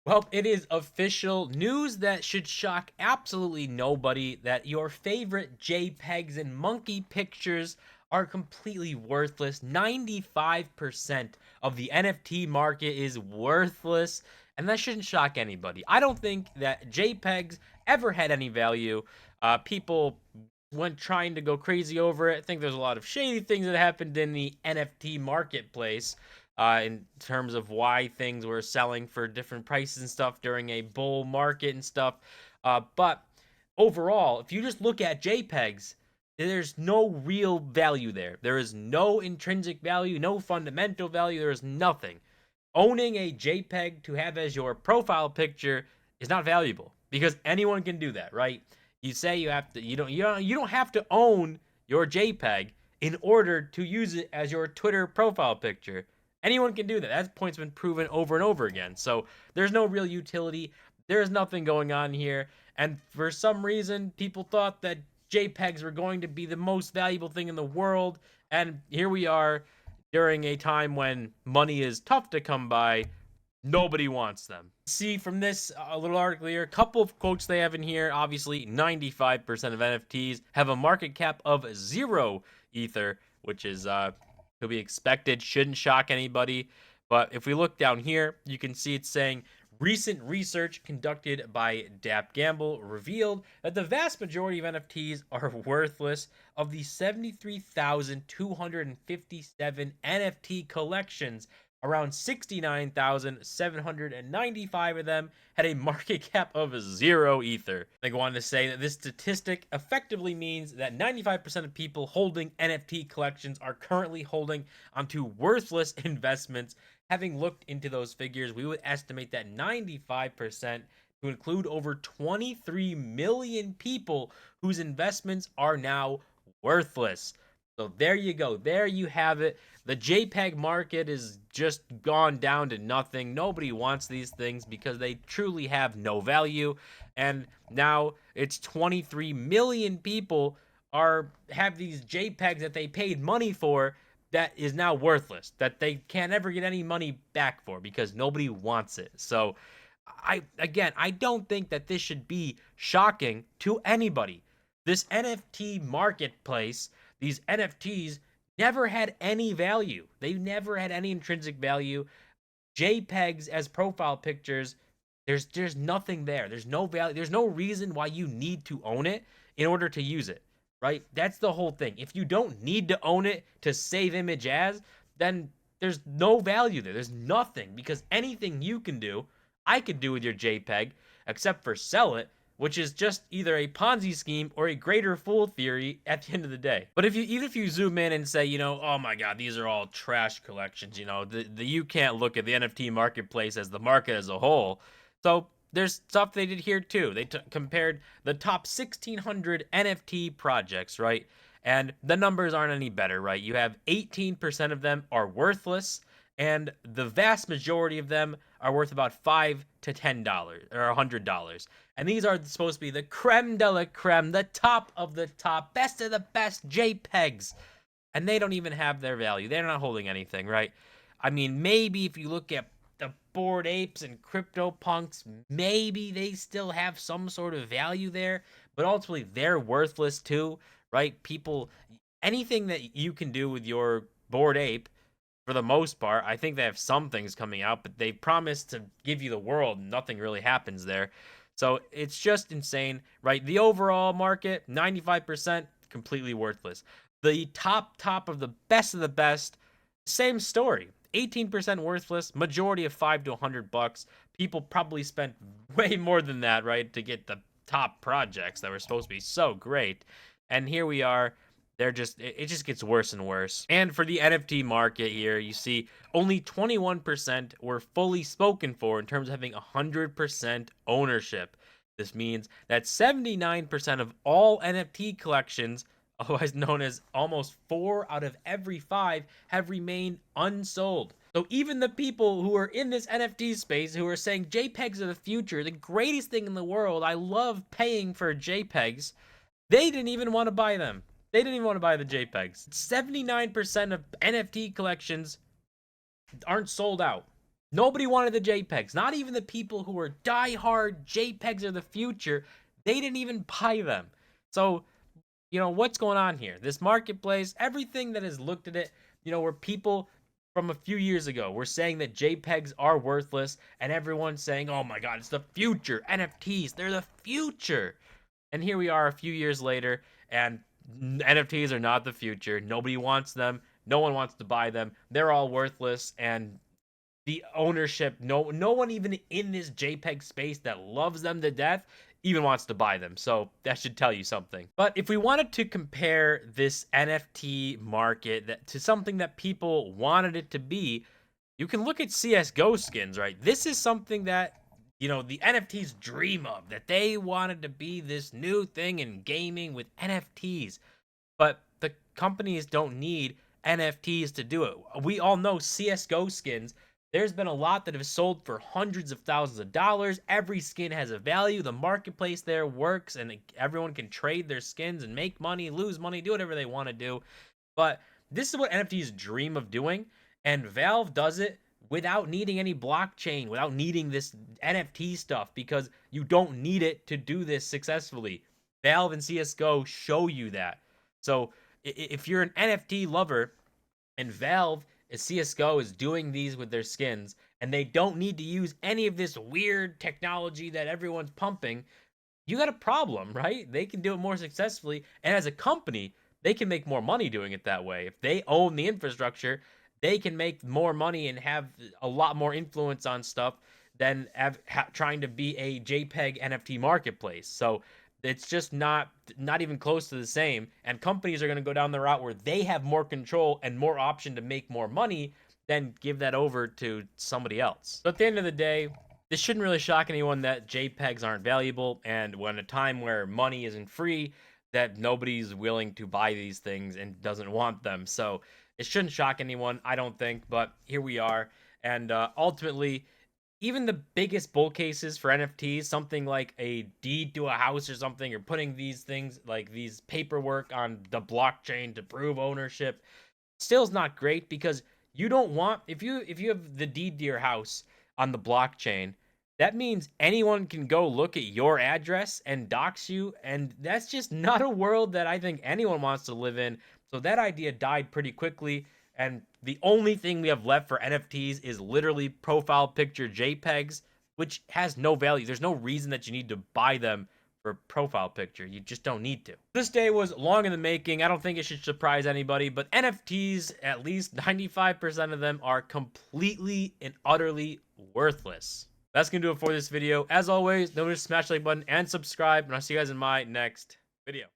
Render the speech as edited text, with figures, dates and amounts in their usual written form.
Well, it is official news that should shock absolutely nobody that your favorite JPEGs and monkey pictures are completely worthless. 95% of the NFT market is worthless, and that shouldn't shock anybody. I don't think that JPEGs ever had any value. People went trying to go crazy over it. I think there's a lot of shady things that happened in the NFT marketplace in terms of why things were selling for different prices and stuff during a bull market and stuff. But overall, if you just look at JPEGs, there's no real value there. There is no intrinsic value, no fundamental value. There is nothing. Owning a JPEG to have as your profile picture is not valuable because anyone can do that, right? You say you have to, you don't have to own your JPEG in order to use it as your Twitter profile picture. Anyone can do that. That point's been proven over and over again. So there's no real utility. There's nothing going on here. And for some reason, people thought that JPEGs were going to be the most valuable thing in the world. And here we are during a time when money is tough to come by. Nobody wants them. See from this little article here, a couple of quotes they have in here. Obviously, 95% of NFTs have a market cap of 0 Ether, which is to be expected, shouldn't shock anybody. But if we look down here, you can see it's saying recent research conducted by Dap Gamble revealed that the vast majority of NFTs are worthless. Of the 73,257 NFT collections, around 69,795 of them had a market cap of 0 Ether. They go on to say that this statistic effectively means that 95% of people holding NFT collections are currently holding onto worthless investments. Having looked into those figures, we would estimate that 95% to include over 23 million people whose investments are now worthless. So there you go. There you have it. The JPEG market is just gone down to nothing. Nobody wants these things because they truly have no value. And now it's 23 million people have these JPEGs that they paid money for that is now worthless, that they can't ever get any money back for because nobody wants it. So I don't think that this should be shocking to anybody. This NFT marketplace, these NFTs never had any value. They never had any intrinsic value. JPEGs as profile pictures, there's nothing there. There's no value. There's no reason why you need to own it in order to use it, right? That's the whole thing. If you don't need to own it to save image as, then there's no value there. There's nothing because anything you can do, I could do with your JPEG except for sell it, which is just either a Ponzi scheme or a greater fool theory at the end of the day. But if you even if you zoom in and say, oh my god, these are all trash collections, you can't look at the NFT marketplace as the market as a whole. So there's stuff they did here too. They compared the top 1,600 NFT projects, right? And the numbers aren't any better, right? You have 18% of them are worthless, and the vast majority of them are worth about $5 to $10 or $100. And these are supposed to be the creme de la creme, the top of the top, best of the best JPEGs. And they don't even have their value. They're not holding anything, right? I mean, maybe if you look at the Bored Apes and CryptoPunks, maybe they still have some sort of value there, but ultimately they're worthless too, right? Anything that you can do with your Bored Ape, for the most part, I think they have some things coming out, but they promise to give you the world, and nothing really happens there. So it's just insane, right? The overall market, 95% completely worthless. The top of of the best, same story. 18% worthless, majority of 5 to $100. People probably spent way more than that, right, to get the top projects that were supposed to be so great. And here we are. It just gets worse and worse. And for the NFT market here, you see only 21% were fully spoken for in terms of having 100% ownership. This means that 79% of all NFT collections, otherwise known as almost 4 out of every 5, have remained unsold. So even the people who are in this NFT space who are saying JPEGs are the future, the greatest thing in the world, I love paying for JPEGs, they didn't even want to buy them. They didn't even want to buy the JPEGs. 79% of NFT collections aren't sold out. Nobody wanted the JPEGs. Not even the people who were diehard JPEGs are the future. They didn't even buy them. So, what's going on here? This marketplace, everything that has looked at it, where people from a few years ago were saying that JPEGs are worthless, and everyone's saying, oh my God, it's the future. NFTs, they're the future. And here we are a few years later, and NFTs are not the future. Nobody wants them. No one wants to buy them. They're all worthless, and the ownership, no one even in this JPEG space that loves them to death even wants to buy them. So that should tell you something. But if we wanted to compare this NFT market to something that people wanted it to be, you can look at CS:GO skins, right? This is something that the NFTs dream of, that they wanted to be this new thing in gaming with NFTs. But the companies don't need NFTs to do it. We all know CS:GO skins. There's been a lot that have sold for hundreds of thousands of dollars. Every skin has a value. The marketplace there works, and everyone can trade their skins and make money, lose money, do whatever they want to do. But this is what NFTs dream of doing, and Valve does it without needing any blockchain, without needing this NFT stuff, because you don't need it to do this successfully. Valve and CS:GO show you that. So if you're an NFT lover and Valve CS:GO is doing these with their skins, and they don't need to use any of this weird technology that everyone's pumping, you got a problem, right? They can do it more successfully, and as a company, they can make more money doing it that way. If they own the infrastructure, they can make more money and have a lot more influence on stuff than trying to be a JPEG NFT marketplace. So it's just not even close to the same, and companies are going to go down the route where they have more control and more option to make more money than give that over to somebody else. So at the end of the day, this shouldn't really shock anyone that JPEGs aren't valuable, and when a time where money isn't free, that nobody's willing to buy these things and doesn't want them. So it shouldn't shock anyone, I don't think, but here we are. And ultimately, even the biggest bull cases for NFTs, something like a deed to a house or something, or putting these things like these paperwork on the blockchain to prove ownership, still is not great, because you don't want, if you have the deed to your house on the blockchain, that means anyone can go look at your address and dox you, and that's just not a world that I think anyone wants to live in. So that idea died pretty quickly, and the only thing we have left for NFTs is literally profile picture JPEGs, which has no value. There's no reason that you need to buy them for profile picture. You just don't need to. This day was long in the making. I don't think it should surprise anybody, but NFTs, at least 95% of them, are completely and utterly worthless. That's going to do it for this video. As always, don't forget to smash the like button and subscribe, and I'll see you guys in my next video.